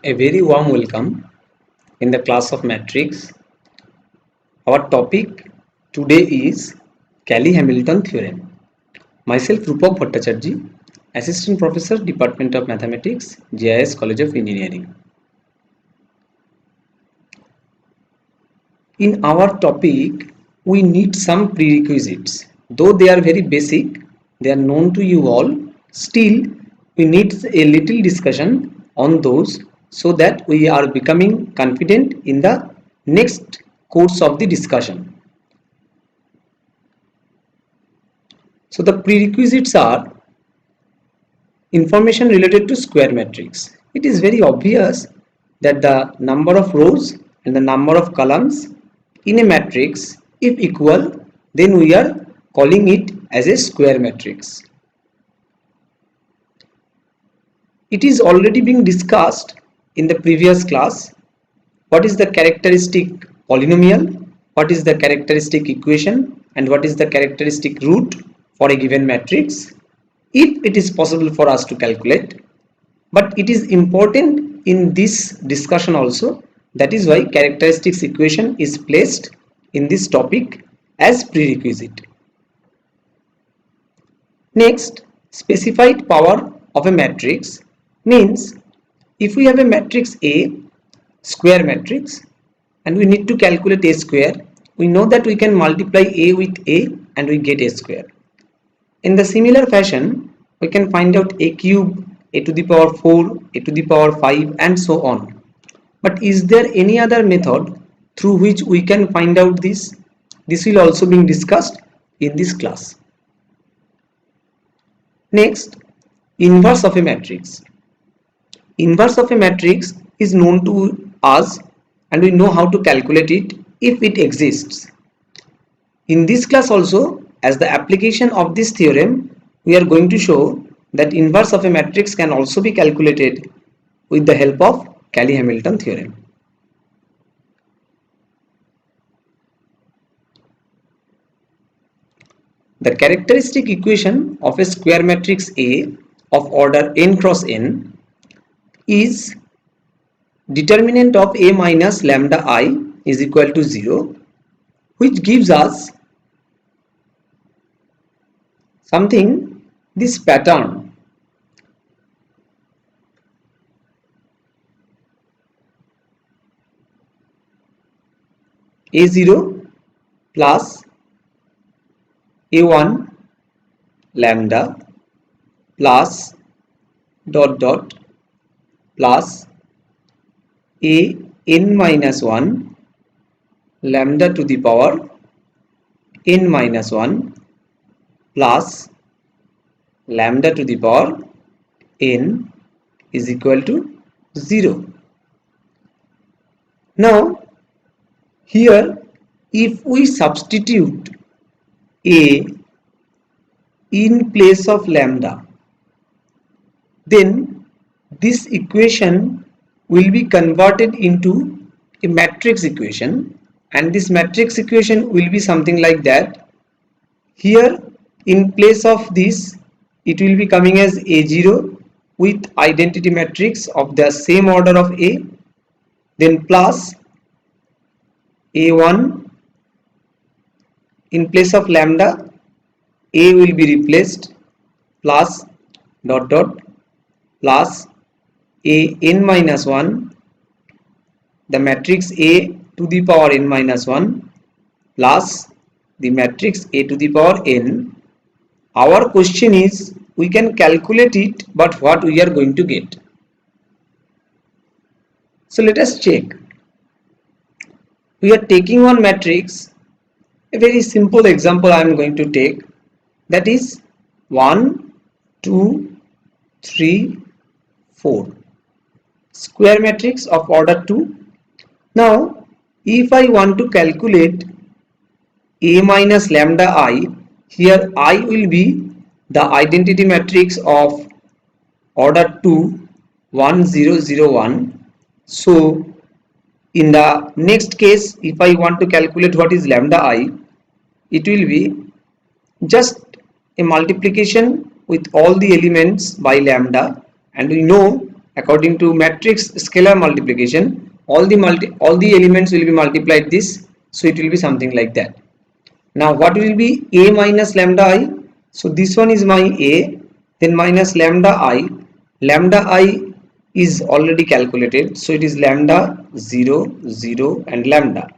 A very warm welcome in the class of matrix. Our topic today is Cayley-Hamilton theorem. Myself Rupak Bhattacharjee, Assistant Professor, Department of Mathematics, JIS College of Engineering. In our topic, we need some prerequisites. Though they are very basic, they are known to you all, still we need a little discussion on those so that we are becoming confident in the next course of the discussion. So the prerequisites are information related to square matrix. It is very obvious that the number of rows and the number of columns in a matrix, if equal, then we are calling it as a square matrix. It is already being discussed in the previous class. What is the characteristic polynomial, what is the characteristic equation, and what is the characteristic root for a given matrix, if it is possible for us to calculate. But it is important in this discussion also. That is why characteristics equation is placed in this topic as prerequisite. Next, specified power of a matrix means if we have a matrix A, square matrix, and we need to calculate A square, we know that we can multiply A with A and we get A square. In the similar fashion, we can find out A cube, A to the power 4, A to the power 5, and so on. But is there any other method through which we can find out this? This will also be discussed in this class. Next, inverse of a matrix. Inverse of a matrix is known to us and we know how to calculate it if it exists. In this class also, as the application of this theorem, we are going to show that inverse of a matrix can also be calculated with the help of Cayley-Hamilton theorem. The characteristic equation of a square matrix A of order n cross n is determinant of A minus lambda I is equal to 0, which gives us something, this pattern. A0 plus A1 lambda plus dot dot plus A n minus 1 lambda to the power n minus 1 plus lambda to the power n is equal to 0. Now here if we substitute A in place of lambda, then this equation will be converted into a matrix equation, and this matrix equation will be something like that. Here in place of this, it will be coming as A0 with identity matrix of the same order of A, then plus A1 in place of lambda, A will be replaced plus dot dot plus A n minus 1, the matrix A to the power n minus 1 plus the matrix A to the power n. Our question is, we can calculate it, but what we are going to get? So let us check. We are taking one matrix. A very simple example I am going to take, that is 1, 2, 3, 4. Square matrix of order 2. Now if I want to calculate A minus lambda I, here I will be the identity matrix of order 2, 1, 0, 0, 1. So in the next case, if I want to calculate what is lambda I, it will be just a multiplication with all the elements by lambda, and we know according to matrix scalar multiplication, all the elements will be multiplied this, so it will be something like that. Now what will be a minus lambda I? So this one is my a, then minus lambda I. Lambda I is already calculated, so it is lambda 0 0 and lambda.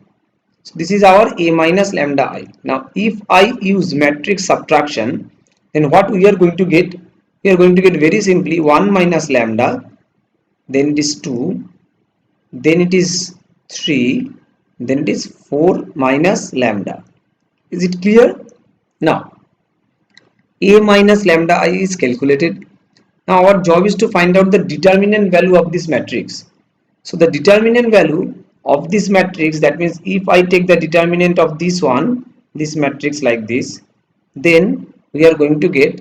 So this is our a minus lambda I. Now if I use matrix subtraction, then what we are going to get? We are going to get very simply 1 minus lambda, then it is 2, then it is 3, then it is 4 minus lambda. Is it clear? Now a minus lambda I is calculated. Now our job is to find out the determinant value of this matrix. So the determinant value of this matrix, that means if I take the determinant of this one, this matrix like this, then we are going to get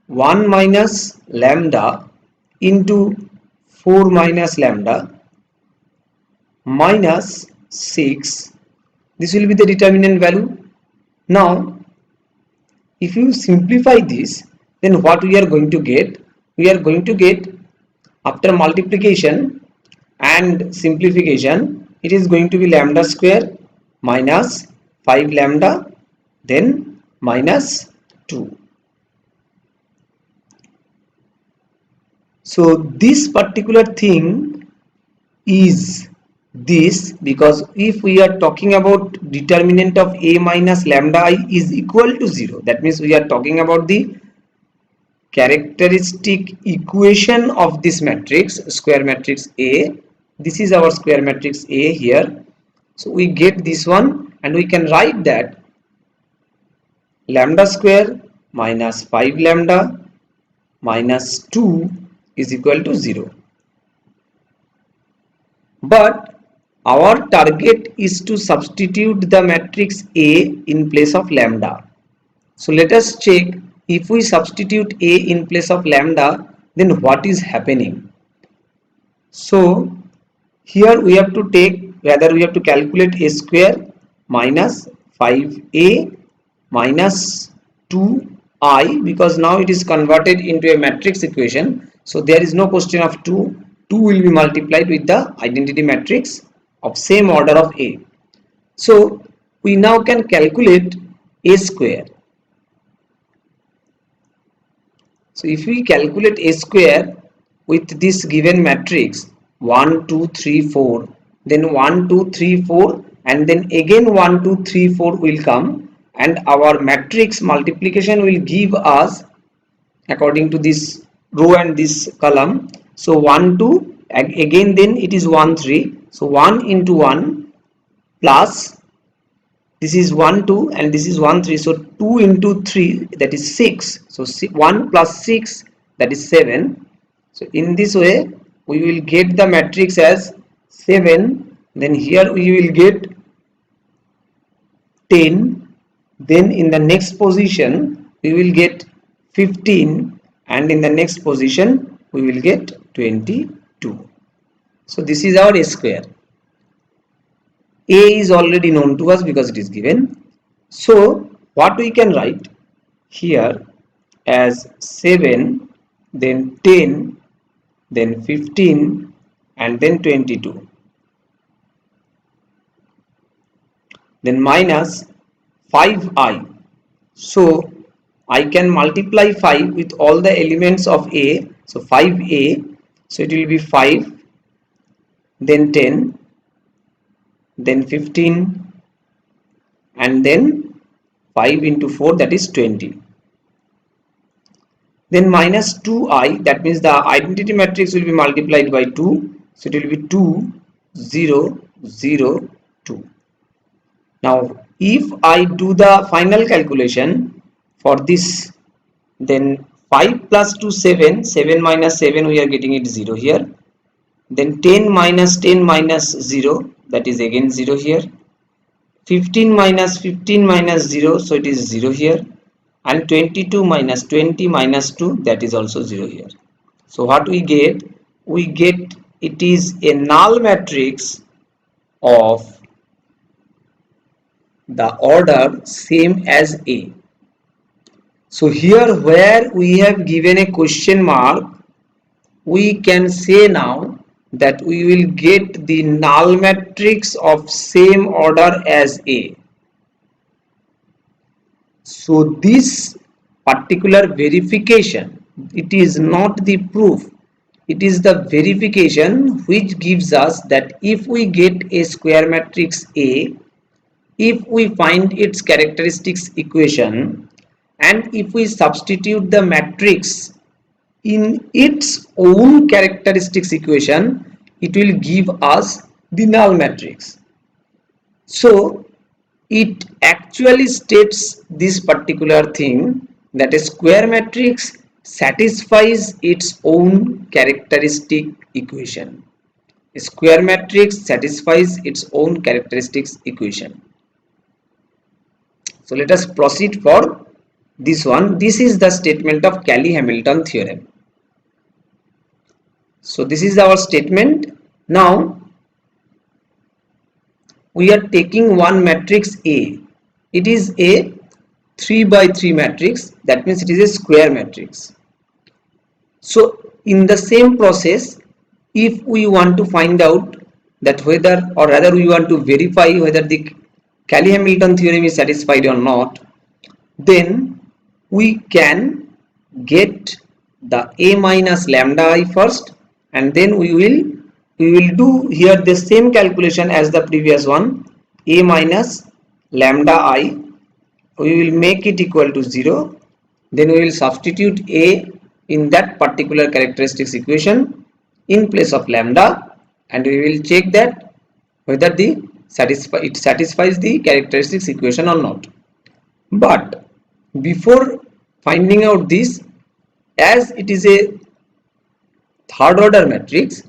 1 minus lambda into 4 minus lambda minus 6. This will be the determinant value. Now if you simplify this, then what we are going to get? We are going to get, after multiplication and simplification, it is going to be lambda square minus 5 lambda, then minus 2. So this particular thing is this, because if we are talking about determinant of a minus lambda I is equal to 0, that means we are talking about the characteristic equation of this matrix, square matrix A. This is our square matrix A here. So we get this one, and we can write that lambda square minus 5 lambda minus 2 is equal to 0. But our target is to substitute the matrix A in place of lambda. So let us check, if we substitute A in place of lambda, then what is happening? So here we have to take, rather we have to calculate A square minus 5A minus 2I, because now it is converted into a matrix equation. So there is no question of 2. 2 will be multiplied with the identity matrix of same order of A. So we now can calculate A square. So if we calculate A square with this given matrix 1 2 3 4, then 1 2 3 4, and then again 1 2 3 4 will come, and our matrix multiplication will give us according to this row and this column. So 1 2, again then it is 1 3, so 1 into 1 plus, this is 1 2 and this is 1 3, so 2 into 3, that is 6, so 1 plus 6, that is 7. So in this way we will get the matrix as 7, then here we will get 10, then in the next position we will get 15, and in the next position we will get 22. So this is our A square. A is already known to us because it is given. So what we can write here as 7, then 10, then 15, and then 22. Then minus 5I. So I can multiply 5 with all the elements of A. So 5A, so it will be 5, then 10, then 15, and then 5 into 4, that is 20. Then minus 2I, that means the identity matrix will be multiplied by 2. So it will be 2 0 0 2. Now if I do the final calculation for this, then 5 plus 2 7, 7 minus 7 we are getting it 0 here, then 10 minus 10 minus 0, that is again 0 here, 15 minus 15 minus 0, so it is 0 here, and 22 minus 20 minus 2, that is also 0 here. So what we get? We get it is a null matrix of the order same as A. So here where we have given a question mark, we can say now that we will get the null matrix of same order as A. So this particular verification, it is not the proof, it is the verification which gives us that if we get a square matrix A, if we find its characteristics equation, and if we substitute the matrix in its own characteristics equation, it will give us the null matrix. So it actually states this particular thing, that a square matrix satisfies its own characteristic equation. A square matrix satisfies its own characteristics equation. So let us proceed for this one. This is the statement of Cayley-Hamilton theorem. So this is our statement. Now we are taking one matrix A. It is a 3 by 3 matrix, that means it is a square matrix. So in the same process, if we want to find out that whether, or rather we want to verify whether the Cayley-Hamilton theorem is satisfied or not, then we can get the A minus lambda I first, and then we will do here the same calculation as the previous one. A minus lambda I, we will make it equal to 0, then we will substitute A in that particular characteristics equation in place of lambda, and we will check that whether it satisfies the characteristics equation or not. But before finding out this, as it is a third order matrix,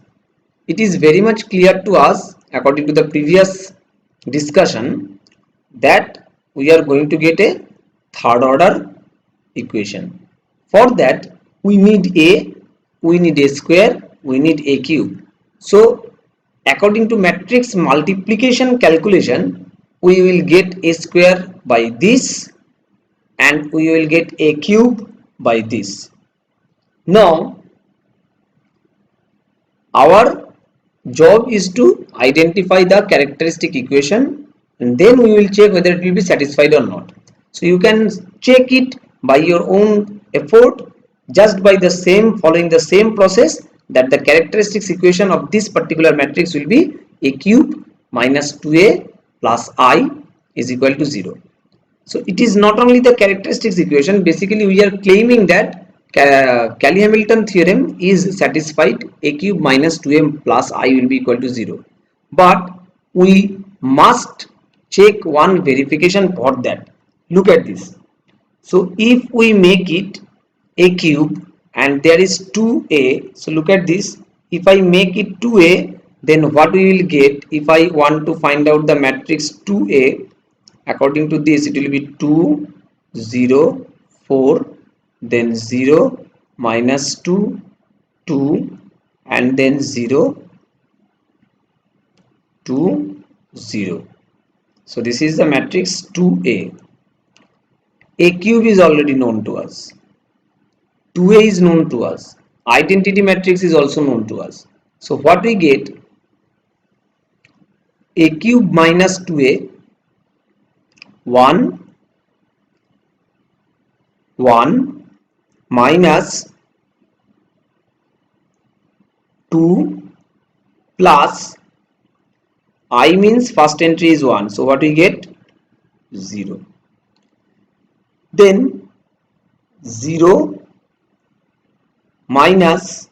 it is very much clear to us according to the previous discussion that we are going to get a third order equation. For that we need A, we need A square, we need A cube. So according to matrix multiplication calculation, we will get A square by this and we will get A cube by this. Now our job is to identify the characteristic equation, and then we will check whether it will be satisfied or not. So you can check it by your own effort, just by the same following the same process, that the characteristics equation of this particular matrix will be A cube minus 2A plus I is equal to 0. So it is not only the characteristics equation, basically we are claiming that Cayley-Hamilton theorem is satisfied, A cube minus 2m plus I will be equal to 0. But we must check one verification for that. Look at this. So if we make it A cube and there is 2A, so look at this. If I make it 2A, then what we will get if I want to find out the matrix 2A? According to this, it will be 2, 0, 4, then 0, minus 2, 2, and then 0, 2, 0. So this is the matrix 2A. A cube is already known to us. 2A is known to us. Identity matrix is also known to us. So what we get? A cube minus 2A, 1, 1 minus 2 plus I means first entry is 1. So what we get? 0. Then 0 minus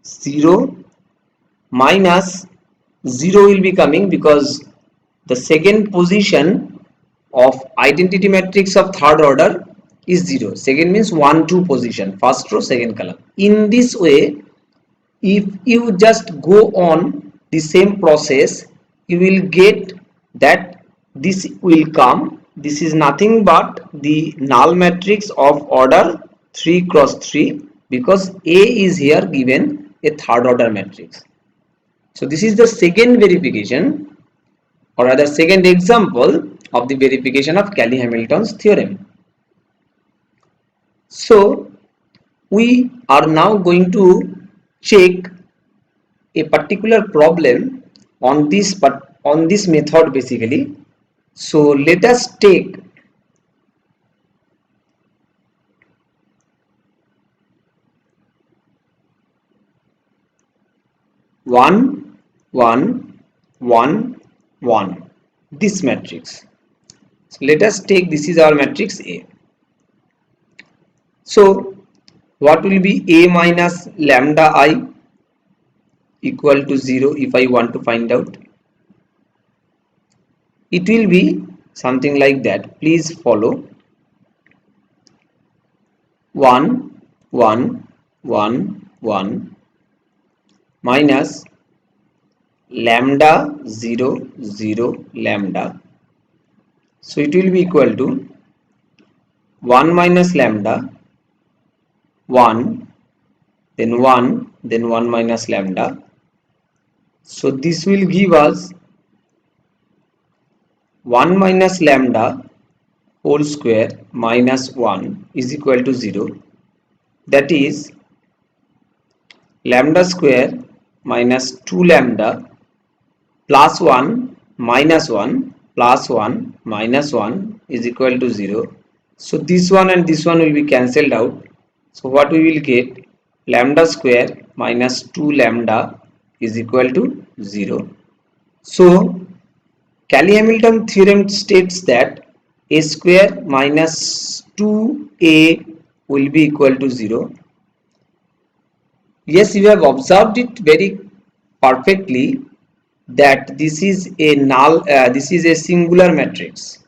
0 minus 0 will be coming, because the second position of identity matrix of third order is 0. Second means 1, 2 position, first row, second column. In this way, if you just go on the same process, you will get that this will come. This is nothing but the null matrix of order 3 cross 3, because A is here given a third order matrix. So this is the second verification, or rather second example of the verification of Cayley-Hamilton's theorem. So we are now going to check a particular problem on this method basically. So let us take one, one, one, one, this matrix. So let us take, this is our matrix A. So what will be A minus lambda I equal to 0 if I want to find out? It will be something like that. Please follow. 1, 1, 1, 1 minus lambda 0, 0 lambda. So it will be equal to 1 minus lambda 1, then 1, then 1 minus lambda. So this will give us 1 minus lambda whole square minus 1 is equal to 0. That is lambda square minus 2 lambda plus 1 minus 1 plus 1 minus 1 is equal to 0. So this one and this one will be cancelled out. So what we will get? Lambda square minus 2 lambda is equal to 0. So Cayley-Hamilton theorem states that a square minus 2a will be equal to 0. Yes, you have observed it very perfectly that this is a null, this is a singular matrix.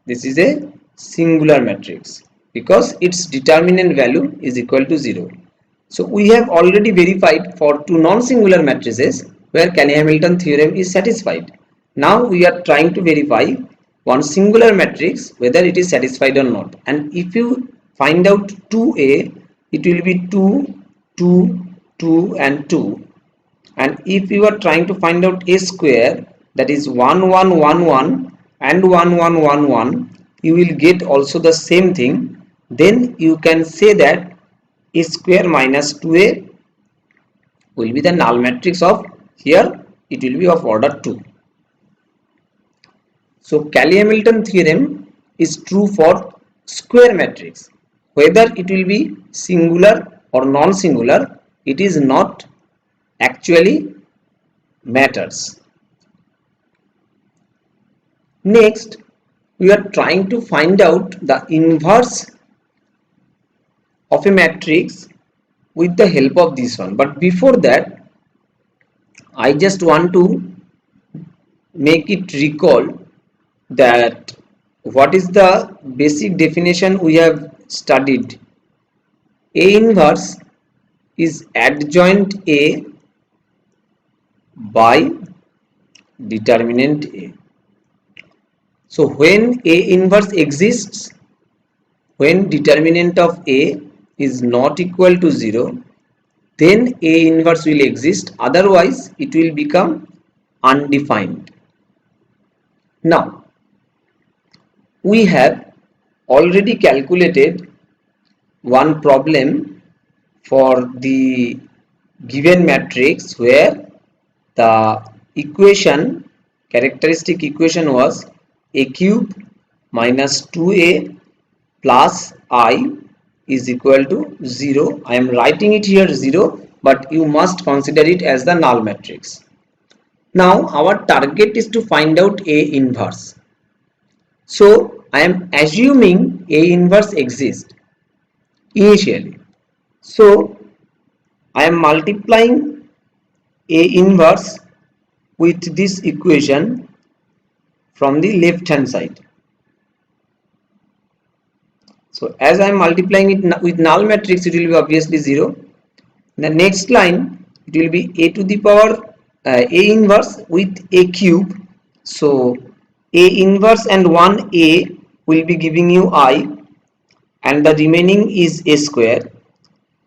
This is a singular matrix because its determinant value is equal to 0. So we have already verified for two non-singular matrices where Cayley-Hamilton theorem is satisfied. Now we are trying to verify one singular matrix whether it is satisfied or not. And if you find out 2a, it will be 2, 2, 2 and 2. And if you are trying to find out a square, that is 1, 1, 1, 1 and 1, 1, 1, 1, you will get also the same thing. Then you can say that a square minus 2a will be the null matrix of, here it will be of order 2. So Cayley-Hamilton theorem is true for square matrix. Whether it will be singular or non-singular, it is not actually matters. Next, we are trying to find out the inverse of a matrix with the help of this one. But before that, I just want to make it recall that what is the basic definition we have studied. A inverse is adjoint A by determinant A. So when A inverse exists, when determinant of A is not equal to 0, then A inverse will exist, otherwise it will become undefined. Now we have already calculated one problem for the given matrix where the equation, characteristic equation was a cube minus 2a plus I is equal to 0. I am writing it here 0, but you must consider it as the null matrix. Now our target is to find out A inverse. So I am assuming A inverse exists initially. So I am multiplying A inverse with this equation from the left hand side. So as I am multiplying it with null matrix, it will be obviously 0. The next line, it will be a to the power A inverse with a cube. So A inverse and 1a will be giving you I, and the remaining is a square.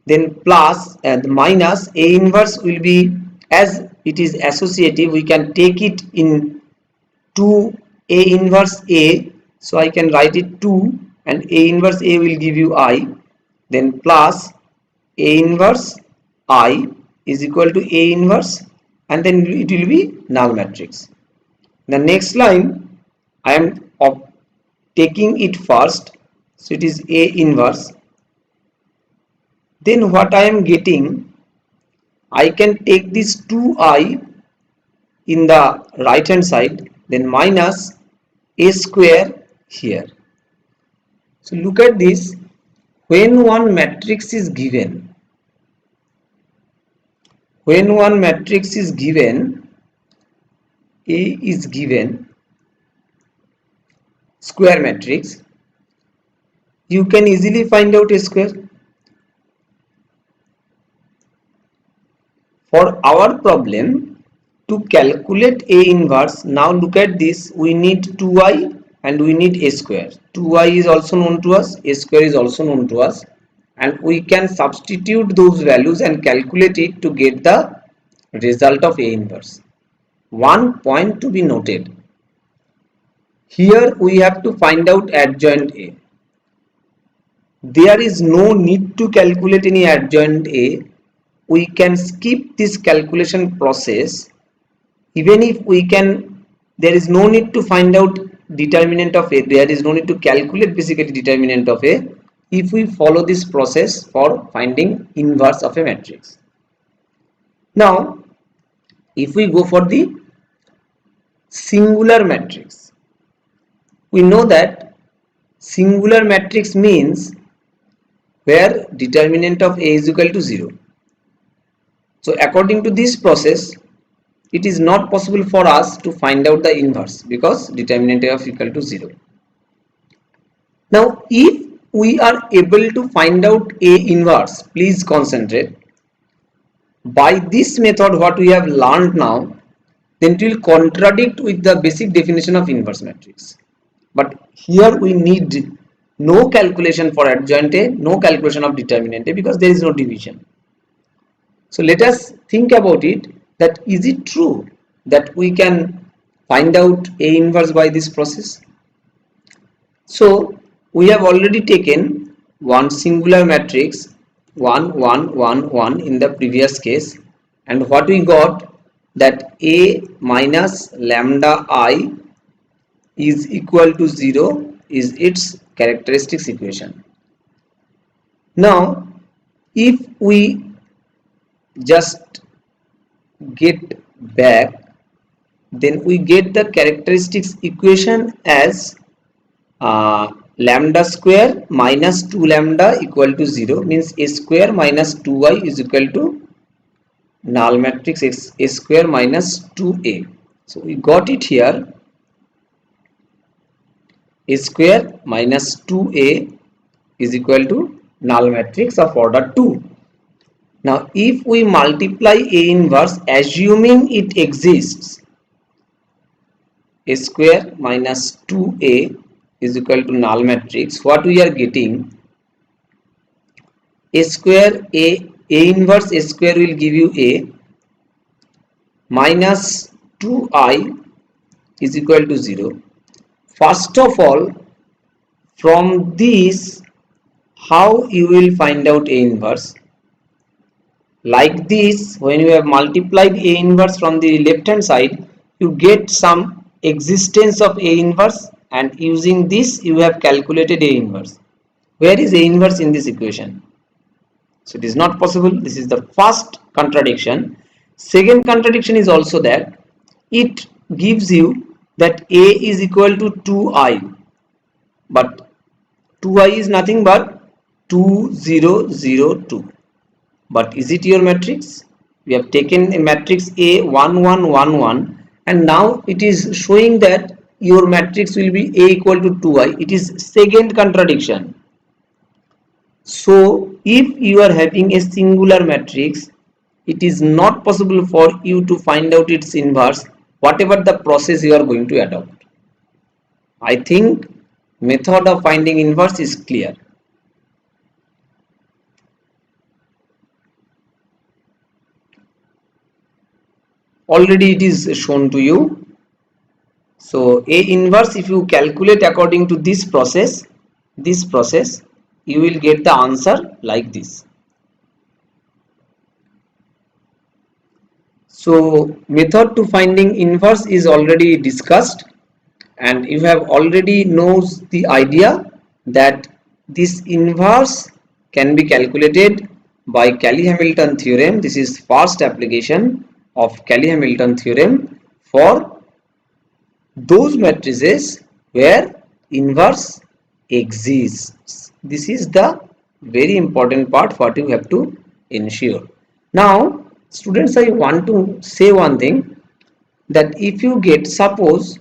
Then plus and minus A inverse will be, as it is associative, we can take it in 2 A inverse A. So I can write it 2 and A inverse A will give you I. Then plus A inverse I is equal to A inverse, and then it will be null matrix. The next line I am taking it first, so it is A inverse. Then what I am getting, I can take this 2i in the right hand side, then minus A square here. So look at this, when one matrix is given, A is given square matrix, you can easily find out A square. For our problem, to calculate A inverse, now look at this, we need 2i and we need A square. 2i is also known to us, A square is also known to us, and we can substitute those values and calculate it to get the result of A inverse. One point to be noted, here we have to find out adjoint A. There is no need to calculate any adjoint A. We can skip this calculation process. Even if we can, there is no need to find out determinant of A, there is no need to calculate basically determinant of A if we follow this process for finding inverse of a matrix. Now if we go for the singular matrix, we know that singular matrix means where determinant of A is equal to 0. So according to this process, it is not possible for us to find out the inverse because determinant of equal to 0. Now if we are able to find out A inverse, please concentrate. By this method what we have learned now, then it will contradict with the basic definition of inverse matrix. But here we need no calculation for adjoint A, no calculation of determinant A because there is no division. So let us think about it, that is it true that we can find out A inverse by this process? So we have already taken one singular matrix 1 1 1 1 in the previous case, and what we got, that A minus lambda I is equal to 0 is its characteristics equation. Now if we just get back, then we get the characteristics equation as lambda square minus 2 lambda equal to 0, means A square minus 2y is equal to null matrix A square minus 2A. So we got it here, A square minus 2A is equal to null matrix of order 2. Now if we multiply A inverse assuming it exists, A square minus 2A is equal to null matrix, what we are getting, A square A inverse A square will give you A minus 2I is equal to 0. First of all, from this how you will find out A inverse? Like this, when you have multiplied A inverse from the left hand side, you get some existence of A inverse, and using this you have calculated A inverse. Where is A inverse in this equation? So it is not possible. This is the first contradiction. Second contradiction is also that it gives you that A is equal to 2I, but 2I is nothing but 2002. But is it your matrix? We have taken a matrix A 1 1 1 1, and now it is showing that your matrix will be A equal to 2I. It is second contradiction. So if you are having a singular matrix, it is not possible for you to find out its inverse whatever the process you are going to adopt. I think method of finding inverse is clear. Already it is shown to you. So A inverse, if you calculate according to this process, you will get the answer like this. So method to finding inverse is already discussed, and you have already knows the idea that this inverse can be calculated by Cayley-Hamilton theorem. This is first application of Cayley-Hamilton theorem for those matrices where inverse exists. This is the very important part what you have to ensure. Now students, I want to say one thing, that if you get, suppose,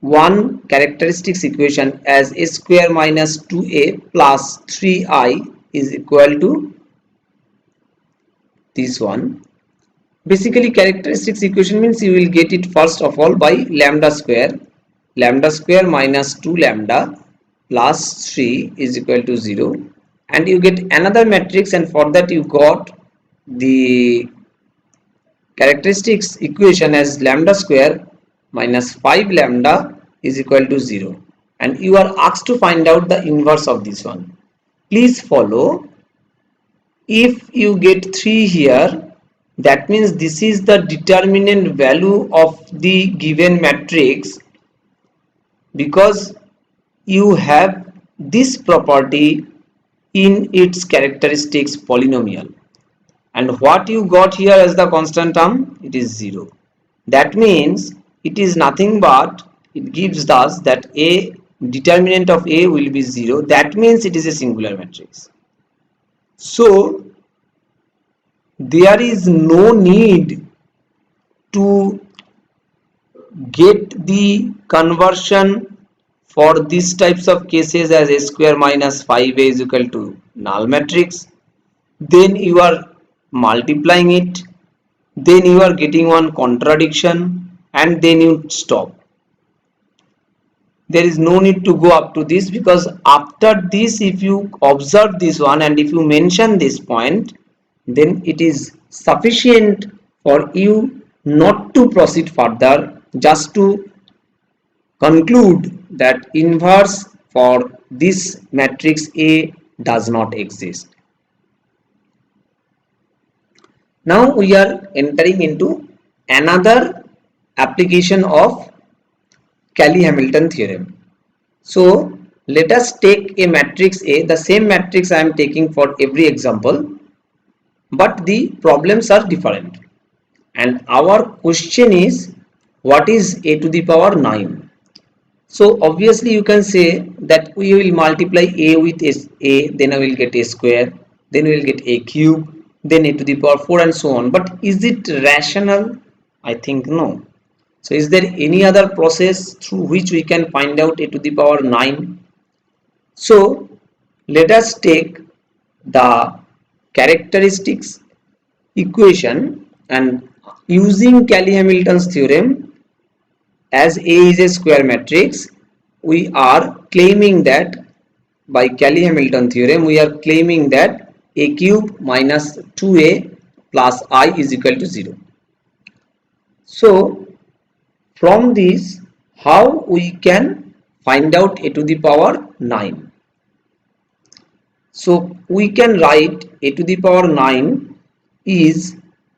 one characteristics equation as a square minus 2a plus 3I is equal to this one. Basically characteristics equation means you will get it first of all by lambda square minus 2 lambda plus 3 is equal to 0, and you get another matrix, and for that you got the characteristics equation as lambda square minus 5 lambda is equal to 0, and you are asked to find out the inverse of this one. Please follow. If you get 3 here, that means this is the determinant value of the given matrix, because you have this property in its characteristics polynomial, and what you got here as the constant term, it is 0. That means it is nothing but, it gives us that a determinant of a will be 0. That means it is a singular matrix. So there is no need to get the conversion for these types of cases as a square minus 5a is equal to null matrix. Then you are multiplying it, then you are getting one contradiction, and then you stop. There is no need to go up to this, because after this if you observe this one and if you mention this point, then it is sufficient for you not to proceed further, just to conclude that inverse for this matrix A does not exist. Now we are entering into another application of Cayley-Hamilton theorem. So let us take a matrix A, the same matrix I am taking for every example, but the problems are different, and our question is, what is a to the power 9? So obviously you can say that we will multiply a with a, then I will get a square, then we will get a cube, then a to the power 4, and so on. But is it rational? I think no. So is there any other process through which we can find out a to the power 9? So let us take the characteristics equation, and using Cayley-Hamilton's theorem, as A is a square matrix, we are claiming that by Cayley-Hamilton theorem, we are claiming that a cube minus 2a plus I is equal to 0. So from this, how we can find out a to the power 9? So we can write a to the power 9 is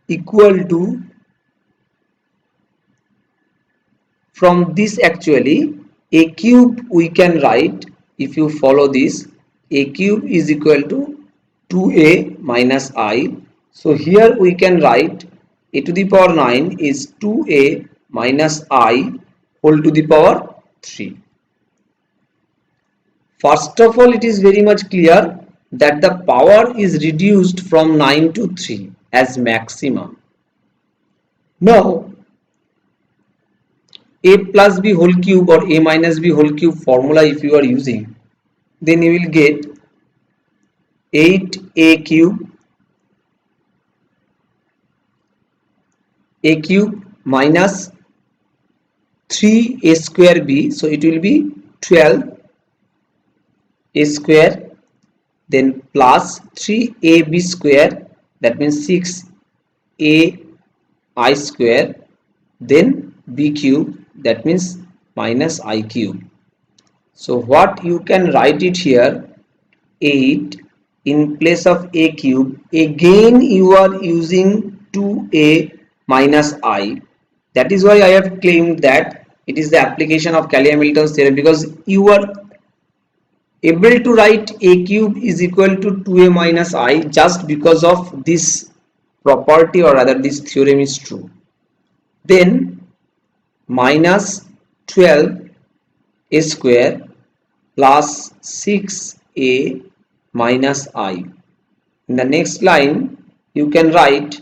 equal to, from this actually, a cube we can write, if you follow this, a cube is equal to 2a minus I. So here we can write a to the power 9 is 2a minus I whole to the power 3. First of all, it is very much clear that the power is reduced from 9 to 3 as maximum. Now a plus b whole cube or a minus b whole cube formula if you are using, then you will get 8a cube minus 3a square b, so it will be 12 a square, then plus 3ab square, that means 6a I square, then b cube, that means minus I cube. So what you can write it here, 8 in place of a cube, again you are using 2a minus I. That is why I have claimed that it is the application of Cayley-Hamilton's theorem, because you are able to write a cube is equal to 2a minus I just because of this property, or rather this theorem is true. Then minus 12a square plus 6a minus I. In the next line you can write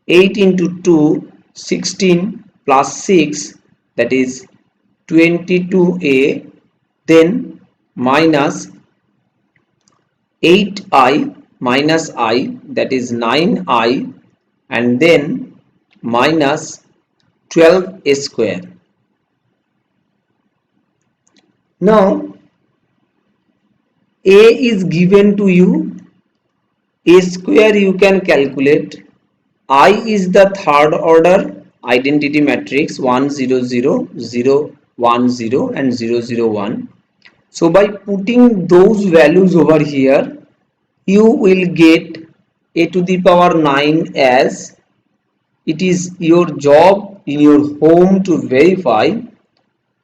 8 into 2, 16 plus 6, that is 22a, then minus 8i minus I, that is 9i, and then minus 12a square. Now a is given to you, a square you can calculate. I is the third order identity matrix 1 0 0 0 1 0 and 0 0 1. So by putting those values over here, you will get a to the power 9 as it is your job in your home to verify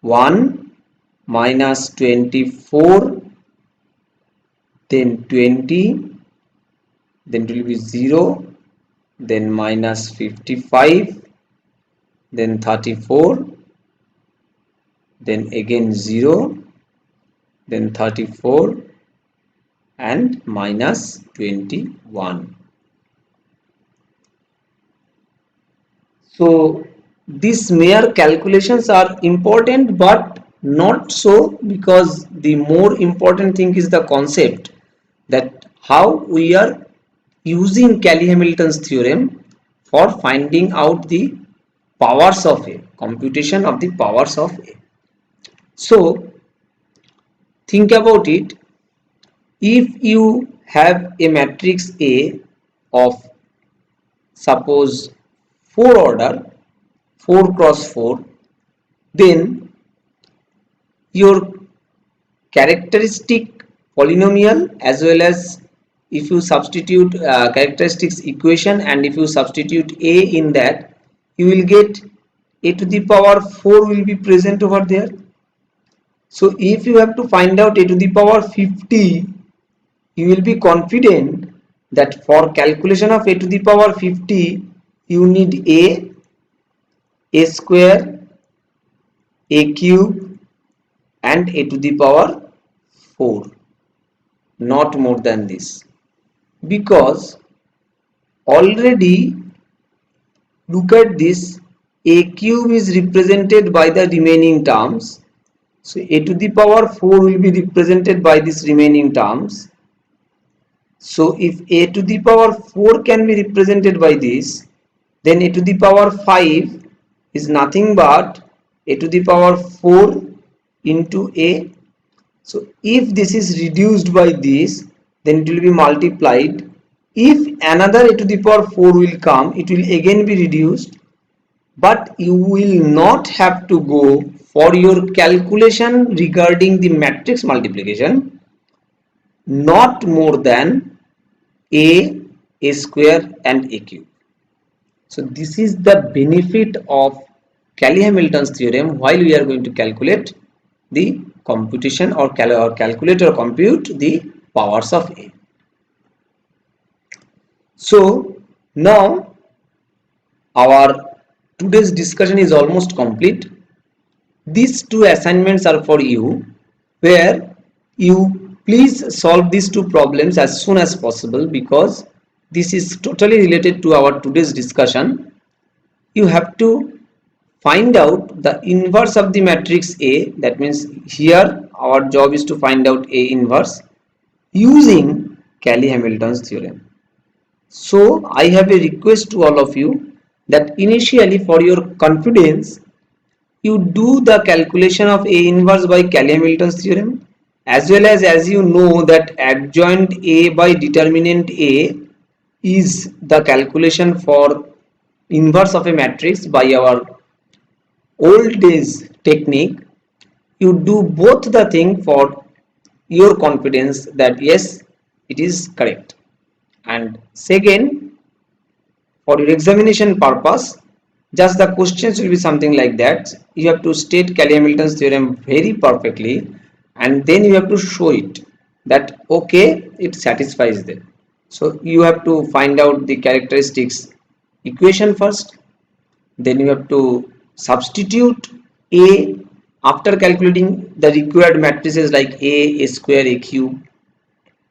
1 minus 24, then 20, then it will be 0, then minus 55, then 34, then again 0, then 34 and minus 21. So these mere calculations are important, but not so, because the more important thing is the concept that how we are using Cayley-Hamilton's theorem for finding out the powers of A, computation of the powers of A. So think about it. If you have a matrix A of suppose 4 order, 4 cross 4, then your characteristic polynomial, as well as if you substitute characteristics equation, and if you substitute a in that, you will get a to the power 4 will be present over there. So if you have to find out a to the power 50, you will be confident that for calculation of a to the power 50 you need a square, a cube and a to the power 4, not more than this, because already look at this, a cube is represented by the remaining terms, so a to the power 4 will be represented by these remaining terms. So if a to the power 4 can be represented by this, then a to the power 5 is nothing but a to the power 4 into a. So if this is reduced by this, then it will be multiplied. If another a to the power 4 will come, it will again be reduced, but you will not have to go for your calculation regarding the matrix multiplication not more than a square and a cube. So this is the benefit of Cayley-Hamilton's theorem while we are going to calculate the computation or calculate or compute the powers of A. So now our today's discussion is almost complete. These two assignments are for you, where you please solve these two problems as soon as possible, because this is totally related to our today's discussion. You have to find out the inverse of the matrix A. That means here our job is to find out A inverse using Cayley-Hamilton's theorem. So I have a request to all of you that initially, for your confidence, you do the calculation of A inverse by Cayley-Hamilton's theorem, as well as you know that adjoint A by determinant A is the calculation for inverse of a matrix by our old days technique. You do both the thing for your confidence that yes, it is correct. And second, for your examination purpose, Just the questions will be something like that. You have to state Cayley-Hamilton's theorem very perfectly, and then you have to show it that okay, it satisfies them. So you have to find out the characteristics equation first, then you have to substitute A after calculating the required matrices like A square, A cube,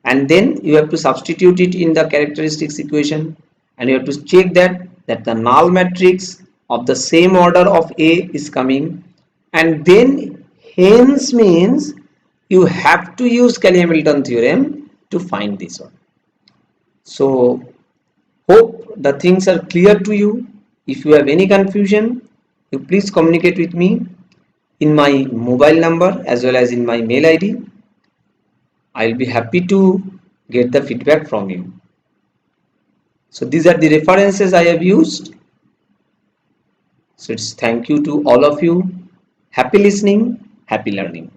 and then you have to substitute it in the characteristics equation, and you have to check that the null matrix of the same order of A is coming, and then hence means you have to use Cayley-Hamilton theorem to find this one. So hope the things are clear to you. If you have any confusion, you please communicate with me in my mobile number as well as in my mail ID. I'll be happy to get the feedback from you. So these are the references I have used. So it's thank you to all of you. Happy listening, happy learning.